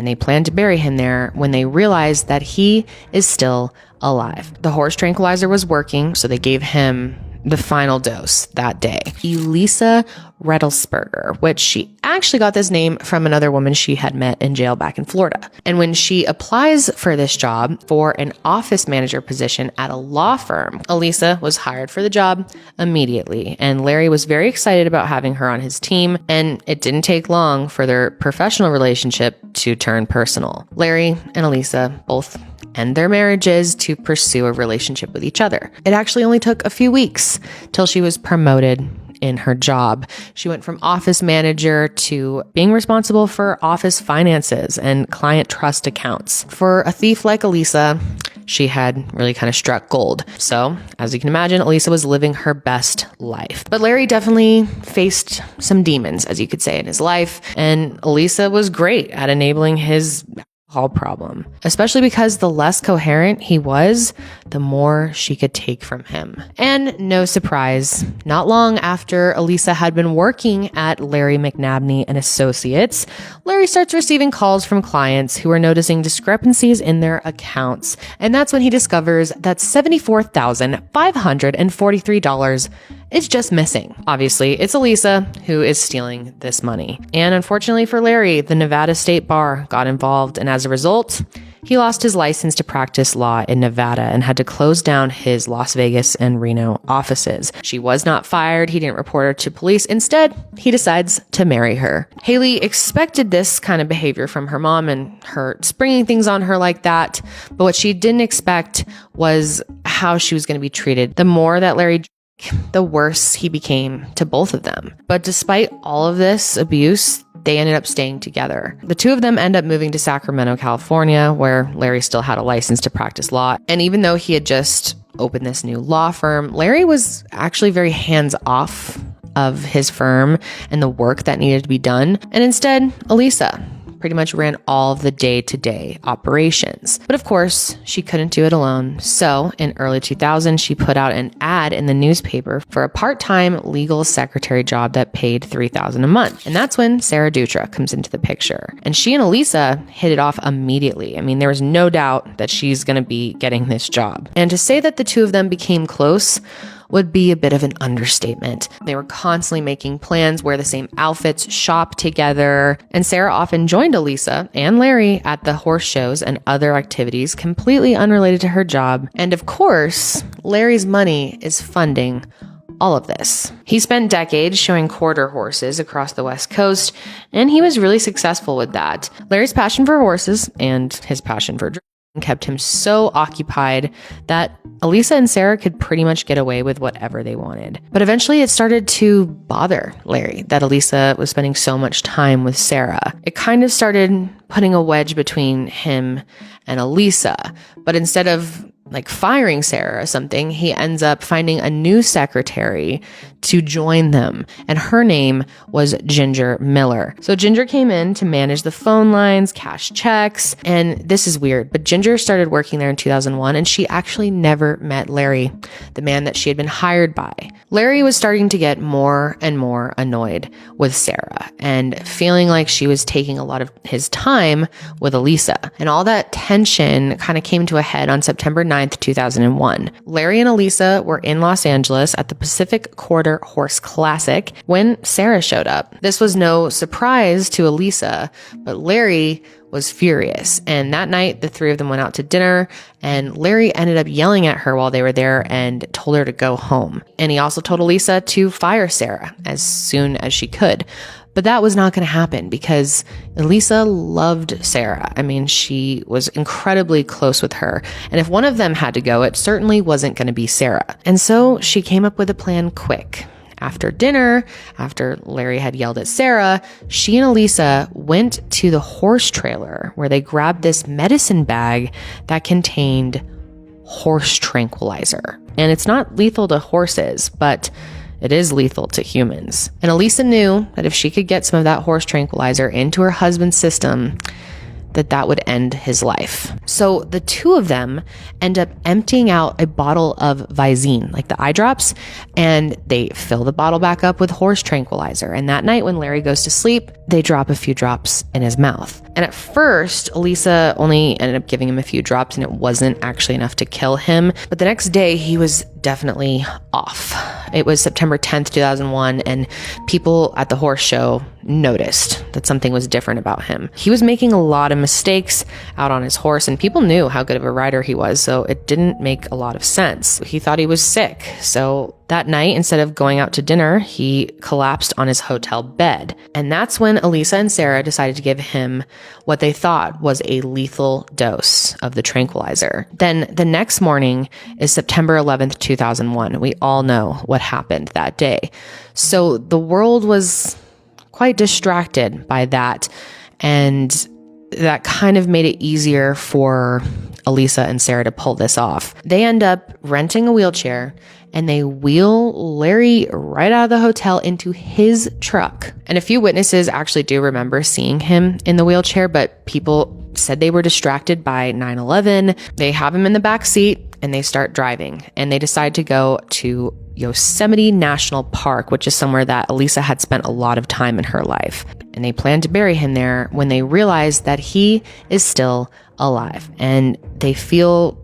and they plan to bury him there when they realize that he is still alive. The horse tranquilizer was working, so they gave him the final dose that day. Elisa Rettelsberger, which she actually got this name from another woman she had met in jail back in Florida. And when she applies for this job for an office manager position at a law firm, Elisa was hired for the job immediately. And Larry was very excited about having her on his team. And it didn't take long for their professional relationship to turn personal. Larry and Elisa both end their marriages to pursue a relationship with each other. It actually only took a few weeks till she was promoted in her job. She went from office manager to being responsible for office finances and client trust accounts. For a thief like Elisa, she had really kind of struck gold. So, as you can imagine, Elisa was living her best life. But Larry definitely faced some demons, as you could say, in his life. And Elisa was great at enabling his alcohol problem, especially because the less coherent he was, the more she could take from him. And no surprise, not long after Elisa had been working at Larry McNabney and Associates, Larry starts receiving calls from clients who are noticing discrepancies in their accounts. And that's when he discovers that $74,543 is just missing. Obviously, it's Elisa who is stealing this money. And unfortunately for Larry, the Nevada State Bar got involved, and as a result, he lost his license to practice law in Nevada and had to close down his Las Vegas and Reno offices. She was not fired. He didn't report her to police. Instead, he decides to marry her. Haley expected this kind of behavior from her mom and her springing things on her like that. But what she didn't expect was how she was going to be treated. The more that Larry drank, the worse he became to both of them. But despite all of this abuse, they ended up staying together. The two of them end up moving to Sacramento, California, where Larry still had a license to practice law. And even though he had just opened this new law firm, Larry was actually very hands-off of his firm and the work that needed to be done. And instead, Elisa pretty much ran all of the day-to-day operations. But of course, she couldn't do it alone. So in early 2000, she put out an ad in the newspaper for a part-time legal secretary job that paid $3,000 a month. And that's when Sarah Dutra comes into the picture. And she and Elisa hit it off immediately. I mean, there was no doubt that she's going to be getting this job. And to say that the two of them became close would be a bit of an understatement. They were constantly making plans, wear the same outfits, shop together, and Sarah often joined Elisa and Larry at the horse shows and other activities completely unrelated to her job. And of course, Larry's money is funding all of this. He spent decades showing quarter horses across the West Coast, and he was really successful with that. Larry's passion for horses and his passion for drinking kept him so occupied that Elisa and Sarah could pretty much get away with whatever they wanted. But eventually it started to bother Larry that Elisa was spending so much time with Sarah. It kind of started putting a wedge between him and Elisa. But instead of firing Sarah or something, he ends up finding a new secretary to join them. And her name was Ginger Miller. So Ginger came in to manage the phone lines, cash checks, and this is weird, but Ginger started working there in 2001, and she actually never met Larry, the man that she had been hired by. Larry was starting to get more and more annoyed with Sarah and feeling like she was taking a lot of his time with Elisa. And all that tension kind of came to a head on September 9th, 2001. Larry and Elisa were in Los Angeles at the Pacific Quarter Horse Classic when Sarah showed up. This was no surprise to Elisa, but Larry was furious. And that night, the three of them went out to dinner, and Larry ended up yelling at her while they were there and told her to go home. And he also told Elisa to fire Sarah as soon as she could. But that was not going to happen because Elisa loved Sarah. I mean, she was incredibly close with her. And if one of them had to go, it certainly wasn't going to be Sarah. And so she came up with a plan quick. After dinner, after Larry had yelled at Sarah, she and Elisa went to the horse trailer where they grabbed this medicine bag that contained horse tranquilizer. And it's not lethal to horses, but it is lethal to humans. And Elisa knew that if she could get some of that horse tranquilizer into her husband's system, that would end his life. So the two of them end up emptying out a bottle of Visine, like the eye drops, and they fill the bottle back up with horse tranquilizer. And that night when Larry goes to sleep, they drop a few drops in his mouth. And at first, Elisa only ended up giving him a few drops and it wasn't actually enough to kill him. But the next day, he was definitely off. It was September 10th, 2001, and people at the horse show noticed that something was different about him. He was making a lot of mistakes out on his horse, and people knew how good of a rider he was, so it didn't make a lot of sense. He thought he was sick, so that night, instead of going out to dinner, he collapsed on his hotel bed. And that's when Elisa and Sarah decided to give him what they thought was a lethal dose of the tranquilizer. Then the next morning is September 11th, 2001. We all know what happened that day. So the world was quite distracted by that, and that kind of made it easier for Elisa and Sarah to pull this off. They end up renting a wheelchair and they wheel Larry right out of the hotel into his truck. And a few witnesses actually do remember seeing him in the wheelchair, but people said they were distracted by 9/11. They have him in the back seat and they start driving, and they decide to go to Yosemite National Park, which is somewhere that Elisa had spent a lot of time in her life. And they plan to bury him there when they realize that he is still alive, and they feel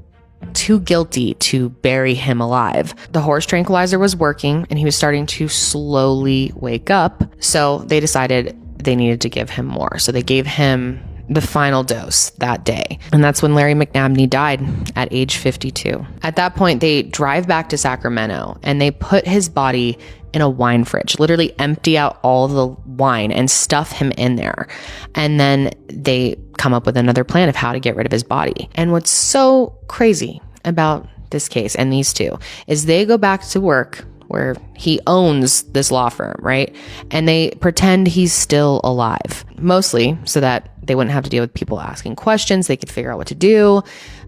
too guilty to bury him alive. The horse tranquilizer was working and he was starting to slowly wake up, so they decided they needed to give him more. So they gave him the final dose that day. And that's when Larry McNabney died at age 52. At that point, they drive back to Sacramento and they put his body in a wine fridge, literally empty out all the wine and stuff him in there. And then they come up with another plan of how to get rid of his body. And what's so crazy about this case and these two is they go back to work where he owns this law firm, right? And they pretend he's still alive, mostly so that they wouldn't have to deal with people asking questions. They could figure out what to do,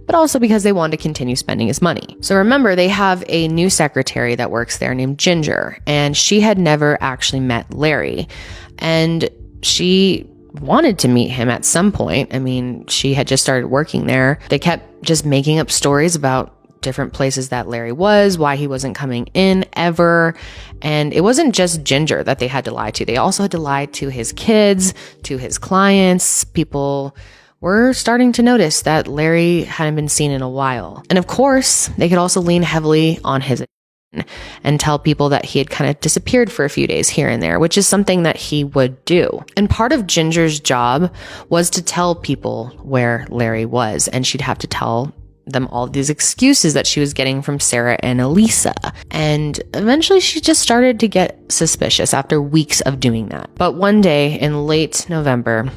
but also because they wanted to continue spending his money. So remember, they have a new secretary that works there named Ginger, and she had never actually met Larry. And she wanted to meet him at some point. I mean, she had just started working there. They kept just making up stories about different places that Larry was, why he wasn't coming in ever. And it wasn't just Ginger that they had to lie to. They also had to lie to his kids, to his clients. People were starting to notice that Larry hadn't been seen in a while. And of course, they could also lean heavily on his and tell people that he had kind of disappeared for a few days here and there, which is something that he would do. And part of Ginger's job was to tell people where Larry was, and she'd have to tell them all these excuses that she was getting from Sarah and Elisa. And eventually she just started to get suspicious after weeks of doing that. But one day in late November,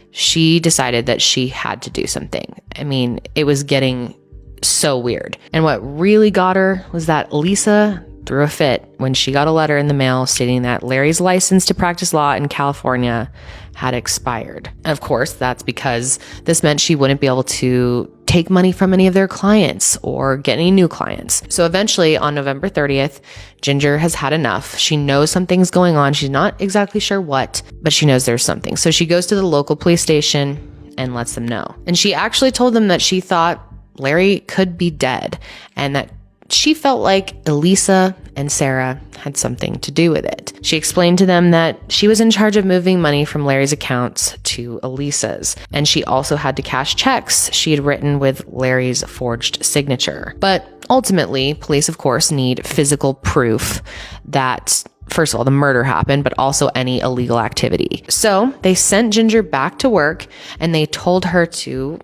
she decided that she had to do something. I mean, it was getting so weird. And what really got her was that Elisa threw a fit when she got a letter in the mail stating that Larry's license to practice law in California had expired. And of course, that's because this meant she wouldn't be able to take money from any of their clients or get any new clients. So eventually on November 30th, Ginger has had enough. She knows something's going on. She's not exactly sure what, but she knows there's something. So she goes to the local police station and lets them know. And she actually told them that she thought Larry could be dead and that she felt like Elisa and Sarah had something to do with it. She explained to them that she was in charge of moving money from Larry's accounts to Elisa's, and she also had to cash checks she had written with Larry's forged signature. But ultimately, police, of course, need physical proof that, first of all, the murder happened, but also any illegal activity. So they sent Ginger back to work and they told her to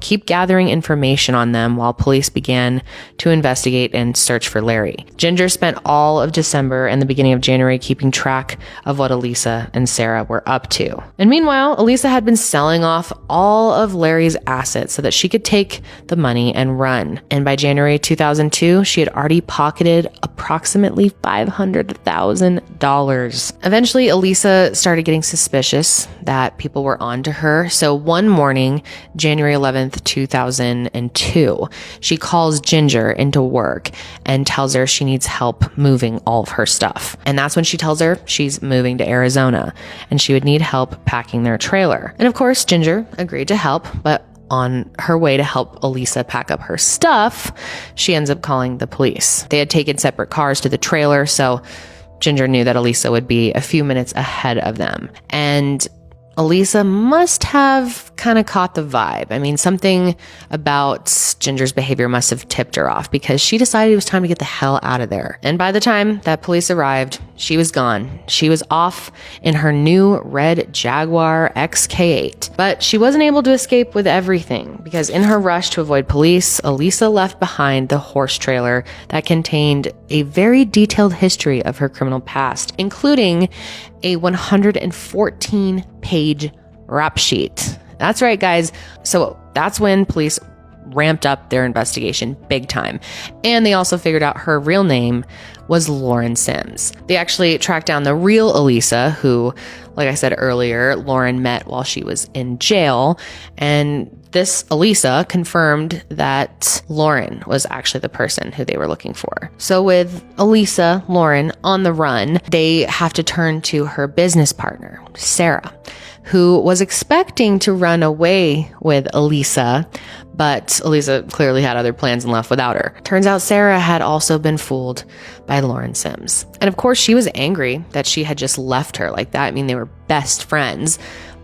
keep gathering information on them while police began to investigate and search for Larry. Ginger spent all of December and the beginning of January keeping track of what Elisa and Sarah were up to. And meanwhile, Elisa had been selling off all of Larry's assets so that she could take the money and run. And by January 2002, she had already pocketed approximately $500,000. Eventually, Elisa started getting suspicious that people were onto her. So one morning, January 11th, 2002, she calls Ginger into work and tells her she needs help moving all of her stuff. And that's when she tells her she's moving to Arizona and she would need help packing their trailer. And of course, Ginger agreed to help, but on her way to help Elisa pack up her stuff, she ends up calling the police. They had taken separate cars to the trailer, so Ginger knew that Elisa would be a few minutes ahead of them. And Elisa must have kind of caught the vibe. I mean, something about Ginger's behavior must have tipped her off because she decided it was time to get the hell out of there. And by the time that police arrived, she was gone. She was off in her new red Jaguar XK8. But she wasn't able to escape with everything because in her rush to avoid police, Elisa left behind the horse trailer that contained a very detailed history of her criminal past, including a 114-page rap sheet. That's right, guys. So that's when police ramped up their investigation big time. And they also figured out her real name was Lauren Sims. They actually tracked down the real Elisa, who, like I said earlier, Lauren met while she was in jail. And this Elisa confirmed that Lauren was actually the person who they were looking for. So with Elisa, Lauren on the run, they have to turn to her business partner, Sarah, who was expecting to run away with Elisa, but Elisa clearly had other plans and left without her. Turns out Sarah had also been fooled by Lauren Sims. And of course, she was angry that she had just left her like that. I mean, they were best friends,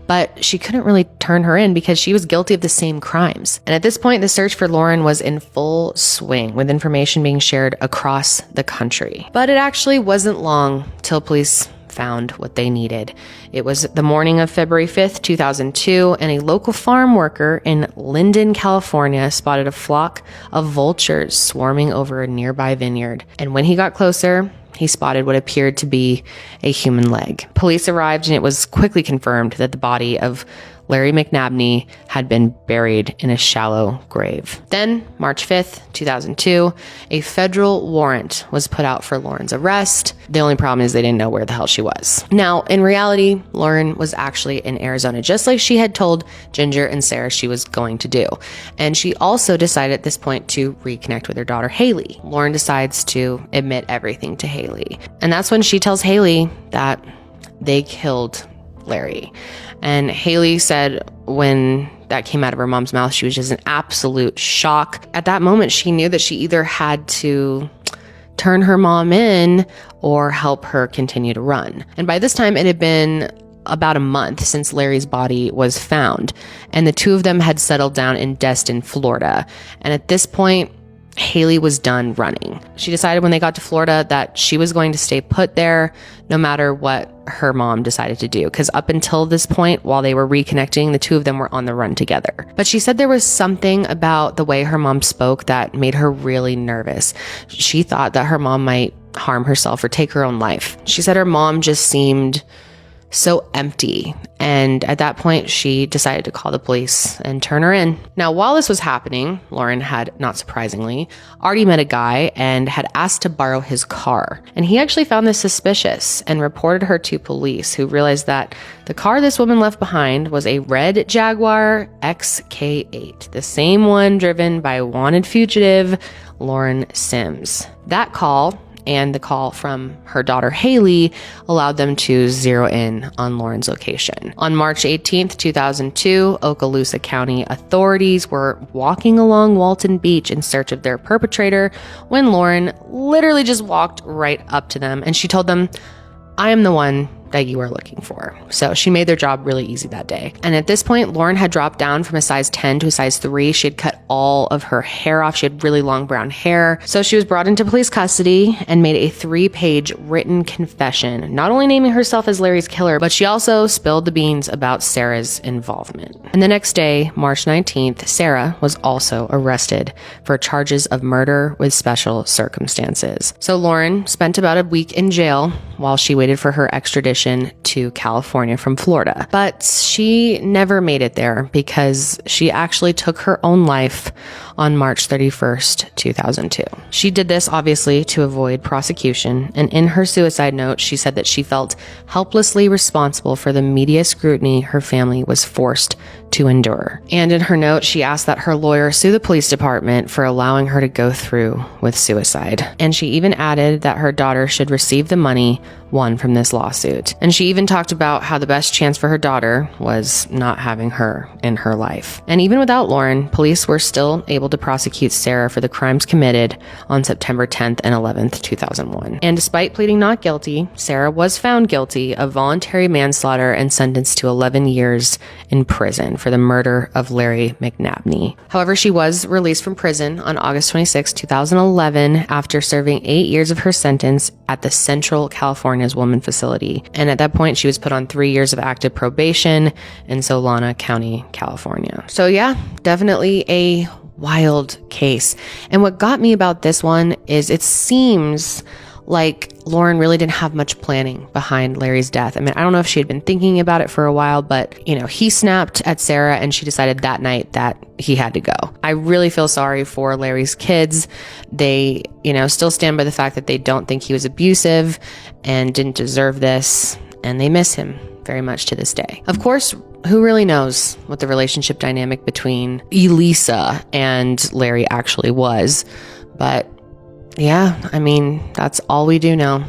but she couldn't really turn her in because she was guilty of the same crimes. And at this point, the search for Lauren was in full swing, with information being shared across the country. But it actually wasn't long till police found what they needed. It was the morning of February 5th, 2002, and a local farm worker in Linden, California spotted a flock of vultures swarming over a nearby vineyard. And when he got closer, he spotted what appeared to be a human leg. Police arrived and it was quickly confirmed that the body of Larry McNabney had been buried in a shallow grave. Then, March 5th, 2002, a federal warrant was put out for Lauren's arrest. The only problem is they didn't know where the hell she was. Now, in reality, Lauren was actually in Arizona, just like she had told Ginger and Sarah she was going to do. And she also decided at this point to reconnect with her daughter, Haley. Lauren decides to admit everything to Haley. And that's when she tells Haley that they killed Larry. And Haley said when that came out of her mom's mouth, she was just in absolute shock. At that moment, she knew that she either had to turn her mom in or help her continue to run. And by this time, it had been about a month since Larry's body was found, and the two of them had settled down in Destin, Florida. And at this point, Haley was done running. She decided when they got to Florida that she was going to stay put there no matter what her mom decided to do. Because up until this point, while they were reconnecting, the two of them were on the run together. But she said there was something about the way her mom spoke that made her really nervous. She thought that her mom might harm herself or take her own life. She said her mom just seemed so empty. And at that point, she decided to call the police and turn her in. Now, while this was happening, Lauren had, not surprisingly, already met a guy and had asked to borrow his car. And he actually found this suspicious and reported her to police, who realized that the car this woman left behind was a red Jaguar XK8, the same one driven by wanted fugitive Lauren Sims. That call and the call from her daughter Haley allowed them to zero in on Lauren's location. On March 18th, 2002, Okaloosa County authorities were walking along Walton Beach in search of their perpetrator when Lauren literally just walked right up to them and she told them, "I am the one that you are looking for." So she made their job really easy that day. And at this point, Lauren had dropped down from a size 10 to a size 3. She had cut all of her hair off. She had really long brown hair. So she was brought into police custody and made a 3-page written confession, not only naming herself as Larry's killer, but she also spilled the beans about Sarah's involvement. And the next day, March 19th, Sarah was also arrested for charges of murder with special circumstances. So Lauren spent about a week in jail while she waited for her extradition to California from Florida. But she never made it there because she actually took her own life on March 31st, 2002. She did this obviously to avoid prosecution, and in her suicide note, she said that she felt helplessly responsible for the media scrutiny her family was forced to endure. And in her note, she asked that her lawyer sue the police department for allowing her to go through with suicide. And she even added that her daughter should receive the money won from this lawsuit. And she even talked about how the best chance for her daughter was not having her in her life. And even without Lauren, police were still able to prosecute Sarah for the crimes committed on September 10th and 11th, 2001. And despite pleading not guilty, Sarah was found guilty of voluntary manslaughter and sentenced to 11 years in prison for the murder of Larry McNabney. However, she was released from prison on August 26, 2011, after serving 8 years of her sentence at the Central California's Women Facility. And at that point, she was put on 3 years of active probation in Solana County, California. So yeah, definitely a wild case. And what got me about this one is it seems like Lauren really didn't have much planning behind Larry's death. I mean, I don't know if she had been thinking about it for a while, but, he snapped at Sarah and she decided that night that he had to go. I really feel sorry for Larry's kids. They, still stand by the fact that they don't think he was abusive and didn't deserve this, and they miss him very much to this day. Of course, who really knows what the relationship dynamic between Elisa and Larry actually was, but yeah, I mean, that's all we do know.